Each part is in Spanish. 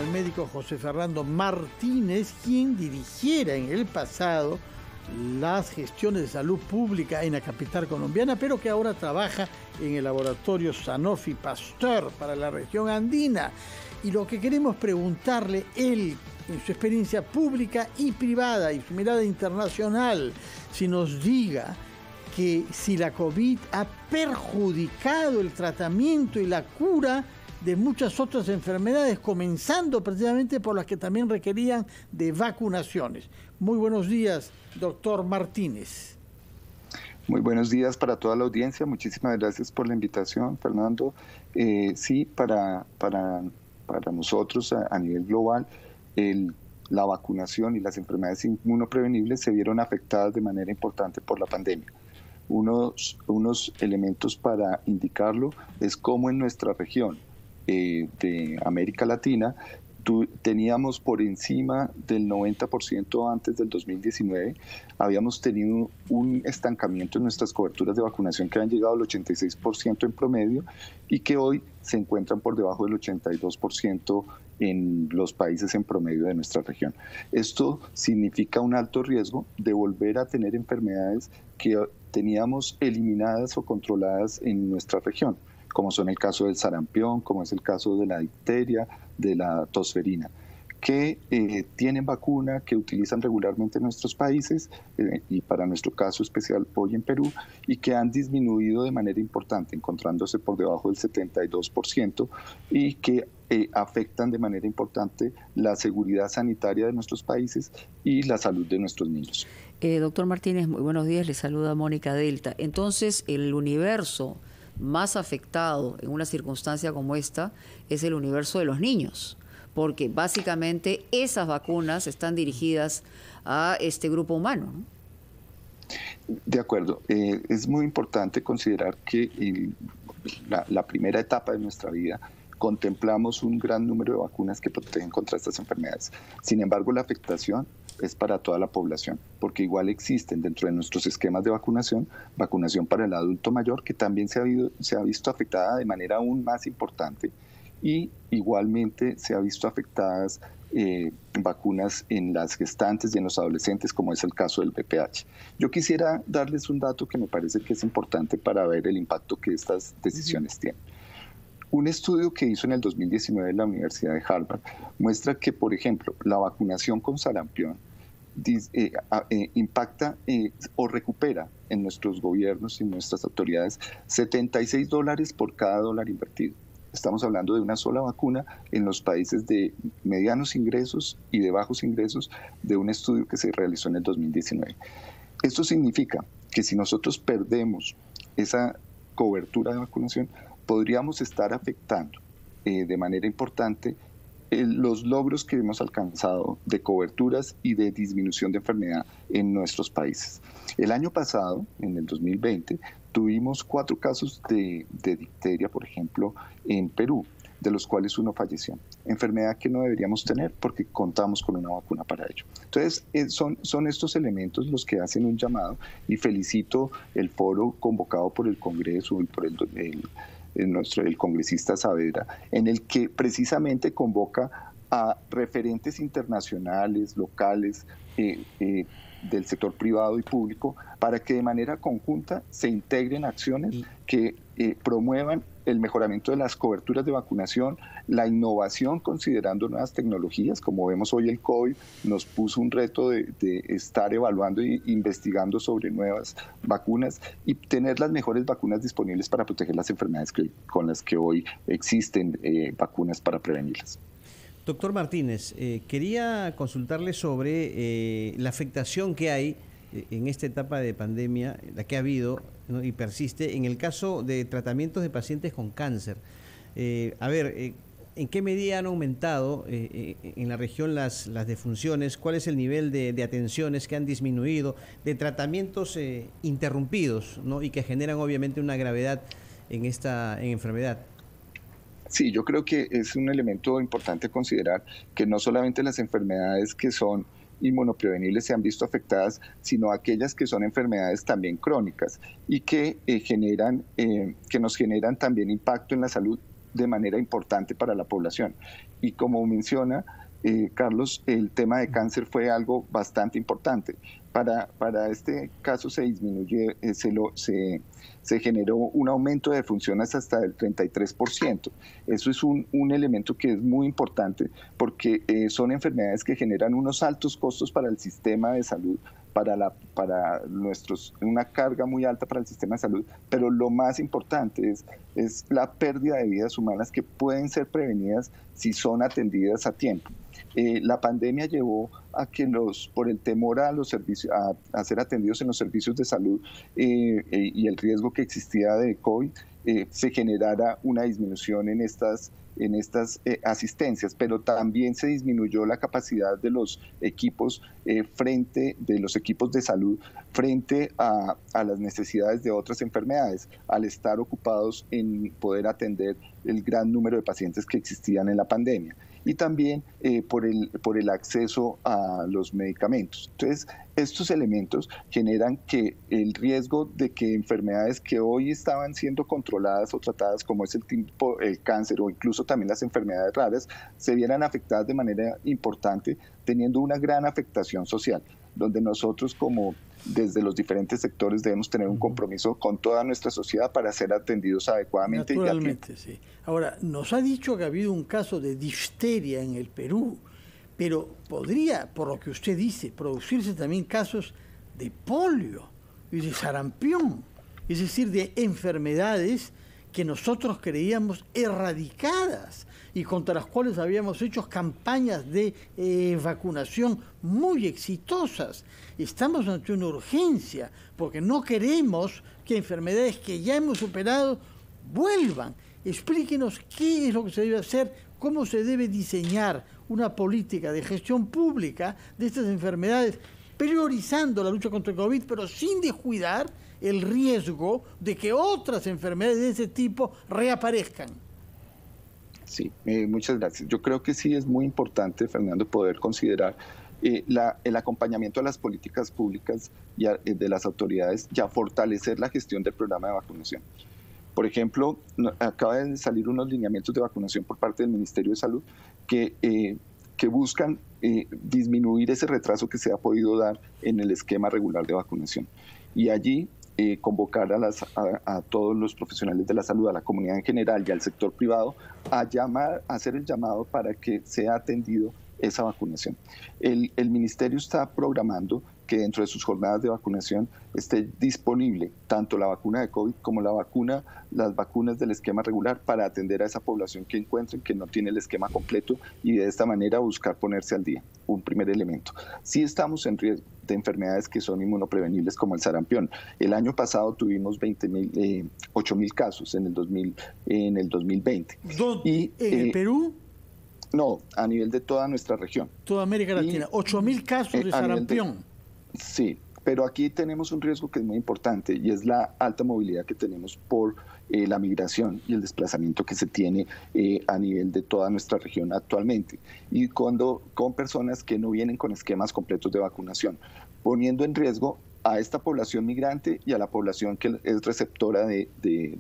el médico José Fernando Martínez, quien dirigiera en el pasado las gestiones de salud pública en la capital colombiana, pero que ahora trabaja en el laboratorio Sanofi Pasteur para la región andina. Y lo que queremos preguntarle, él, en su experiencia pública y privada y su mirada internacional, si nos diga que si la COVID ha perjudicado el tratamiento y la cura de muchas otras enfermedades, comenzando precisamente por las que también requerían de vacunaciones. Muy buenos días, doctor Martínez. Muy buenos días para toda la audiencia. Muchísimas gracias por la invitación, Fernando. Sí, para nosotros a nivel global, la vacunación y las enfermedades inmunoprevenibles se vieron afectadas de manera importante por la pandemia. Unos elementos para indicarlo es cómo en nuestra región de América Latina teníamos por encima del 90% antes del 2019, habíamos tenido un estancamiento en nuestras coberturas de vacunación que han llegado al 86% en promedio y que hoy se encuentran por debajo del 82% en los países en promedio de nuestra región. Esto significa un alto riesgo de volver a tener enfermedades que teníamos eliminadas o controladas en nuestra región, como son el caso del sarampión, como es el caso de la difteria, de la tosferina, que tienen vacuna, que utilizan regularmente en nuestros países y para nuestro caso especial hoy en Perú, y que han disminuido de manera importante, encontrándose por debajo del 72% y que afectan de manera importante la seguridad sanitaria de nuestros países y la salud de nuestros niños. Doctor Martínez, muy buenos días, le saluda Mónica Delta. Entonces, el universo más afectado en una circunstancia como esta es el universo de los niños, porque básicamente esas vacunas están dirigidas a este grupo humano, ¿no? De acuerdo. Es muy importante considerar que la primera etapa de nuestra vida contemplamos un gran número de vacunas que protegen contra estas enfermedades. Sin embargo, la afectación es para toda la población, porque igual existen dentro de nuestros esquemas de vacunación para el adulto mayor, que también se ha visto afectada de manera aún más importante, y igualmente se ha visto afectadas vacunas en las gestantes y en los adolescentes, como es el caso del VPH. Yo quisiera darles un dato que me parece que es importante para ver el impacto que estas decisiones tienen. Un estudio que hizo en el 2019 en la Universidad de Harvard muestra que, por ejemplo, la vacunación con sarampión impacta o recupera en nuestros gobiernos y nuestras autoridades $76 por cada dólar invertido. Estamos hablando de una sola vacuna en los países de medianos ingresos y de bajos ingresos, de un estudio que se realizó en el 2019. Esto significa que si nosotros perdemos esa cobertura de vacunación, podríamos estar afectando de manera importante los logros que hemos alcanzado de coberturas y de disminución de enfermedad en nuestros países. El año pasado, en el 2020, tuvimos 4 casos de difteria, por ejemplo, en Perú, de los cuales uno falleció. Enfermedad que no deberíamos tener porque contamos con una vacuna para ello. Entonces, son estos elementos los que hacen un llamado, y felicito el foro convocado por el Congreso y por el congresista Saavedra, en el que precisamente convoca a referentes internacionales, locales, del sector privado y público, para que de manera conjunta se integren acciones que promuevan el mejoramiento de las coberturas de vacunación, la innovación considerando nuevas tecnologías. Como vemos hoy, el COVID nos puso un reto de estar evaluando e investigando sobre nuevas vacunas y tener las mejores vacunas disponibles para proteger las enfermedades con las que hoy existen vacunas para prevenirlas. Doctor Martínez, quería consultarle sobre la afectación que hay en esta etapa de pandemia, la que ha habido, ¿no?, y persiste en el caso de tratamientos de pacientes con cáncer. ¿En qué medida han aumentado en la región las defunciones? ¿Cuál es el nivel de atenciones que han disminuido, de tratamientos interrumpidos, ¿no?, y que generan obviamente una gravedad en esta enfermedad? Sí, yo creo que es un elemento importante considerar que no solamente las enfermedades que son inmunoprevenibles se han visto afectadas, sino aquellas que son enfermedades también crónicas y que nos generan también impacto en la salud de manera importante para la población. Y como menciona Carlos, el tema de cáncer fue algo bastante importante. Para este caso se disminuye, se generó un aumento de defunciones hasta del 33%. Eso es un elemento que es muy importante porque son enfermedades que generan unos altos costos para el sistema de salud, una carga muy alta para el sistema de salud, pero lo más importante es la pérdida de vidas humanas que pueden ser prevenidas si son atendidas a tiempo. La pandemia llevó a que por el temor a los servicios, a ser atendidos en los servicios de salud y el riesgo que existía de COVID, se generara una disminución en estas asistencias, pero también se disminuyó la capacidad de los equipos de los equipos de salud frente a las necesidades de otras enfermedades, al estar ocupados en poder atender el gran número de pacientes que existían en la pandemia. Y también por el acceso a los medicamentos. Entonces, estos elementos generan que el riesgo de que enfermedades que hoy estaban siendo controladas o tratadas, como es el cáncer o incluso también las enfermedades raras, se vieran afectadas de manera importante, teniendo una gran afectación social, donde nosotros desde los diferentes sectores debemos tener un compromiso con toda nuestra sociedad para ser atendidos adecuadamente. Naturalmente, sí. Ahora, nos ha dicho que ha habido un caso de difteria en el Perú, pero podría, por lo que usted dice, producirse también casos de polio y de sarampión, es decir, de enfermedades que nosotros creíamos erradicadas y contra las cuales habíamos hecho campañas de vacunación muy exitosas. Estamos ante una urgencia porque no queremos que enfermedades que ya hemos superado vuelvan. Explíquenos qué es lo que se debe hacer, cómo se debe diseñar una política de gestión pública de estas enfermedades, priorizando la lucha contra el COVID, pero sin descuidar el riesgo de que otras enfermedades de ese tipo reaparezcan. Sí, muchas gracias. Yo creo que sí es muy importante, Fernando, poder considerar el acompañamiento a las políticas públicas y de las autoridades y a fortalecer la gestión del programa de vacunación. Por ejemplo, acaban de salir unos lineamientos de vacunación por parte del Ministerio de Salud que buscan disminuir ese retraso que se ha podido dar en el esquema regular de vacunación. Y allí convocar a todos los profesionales de la salud, a la comunidad en general y al sector privado a hacer el llamado para que sea atendido esa vacunación. El Ministerio está programando que dentro de sus jornadas de vacunación esté disponible tanto la vacuna de COVID como las vacunas del esquema regular para atender a esa población que encuentren que no tiene el esquema completo y de esta manera buscar ponerse al día. Un primer elemento. Sí estamos en riesgo de enfermedades que son inmunoprevenibles como el sarampión. El año pasado tuvimos 8.000 casos en el 2020. ¿En el Perú? No, a nivel de toda nuestra región. Toda América Latina. 8.000 casos de sarampión. Sí, pero aquí tenemos un riesgo que es muy importante y es la alta movilidad que tenemos por la migración y el desplazamiento que se tiene a nivel de toda nuestra región actualmente y con personas que no vienen con esquemas completos de vacunación, poniendo en riesgo a esta población migrante y a la población que es receptora de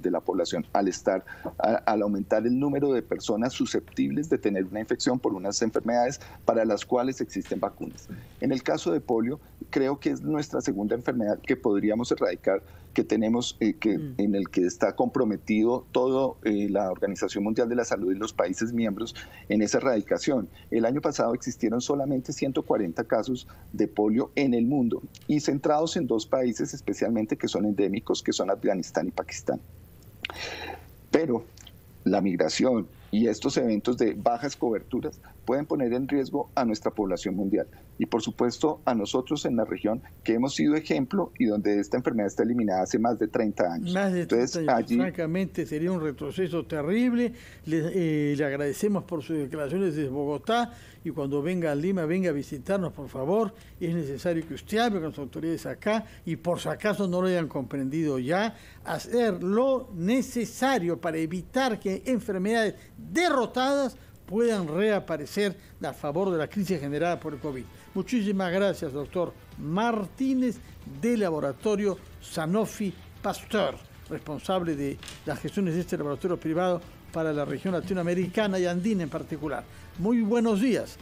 la población al aumentar el número de personas susceptibles de tener una infección por unas enfermedades para las cuales existen vacunas. En el caso de polio, creo que es nuestra segunda enfermedad que podríamos erradicar, que tenemos, en el que está comprometido toda la Organización Mundial de la Salud y los países miembros en esa erradicación. El año pasado existieron solamente 140 casos de polio en el mundo y centrados en 2 países especialmente que son endémicos, que son Afganistán y Pakistán. Pero la migración y estos eventos de bajas coberturas pueden poner en riesgo a nuestra población mundial y por supuesto a nosotros en la región que hemos sido ejemplo y donde esta enfermedad está eliminada hace más de 30 años. Más de 30 años, allí, francamente sería un retroceso terrible. Le agradecemos por sus declaraciones desde Bogotá y cuando venga a Lima, venga a visitarnos por favor. Es necesario que usted hable con las autoridades acá y por si acaso no lo hayan comprendido ya, hacer lo necesario para evitar que enfermedades derrotadas puedan reaparecer a favor de la crisis generada por el COVID. Muchísimas gracias, doctor Martínez, del laboratorio Sanofi Pasteur, responsable de las gestiones de este laboratorio privado para la región latinoamericana y andina en particular. Muy buenos días.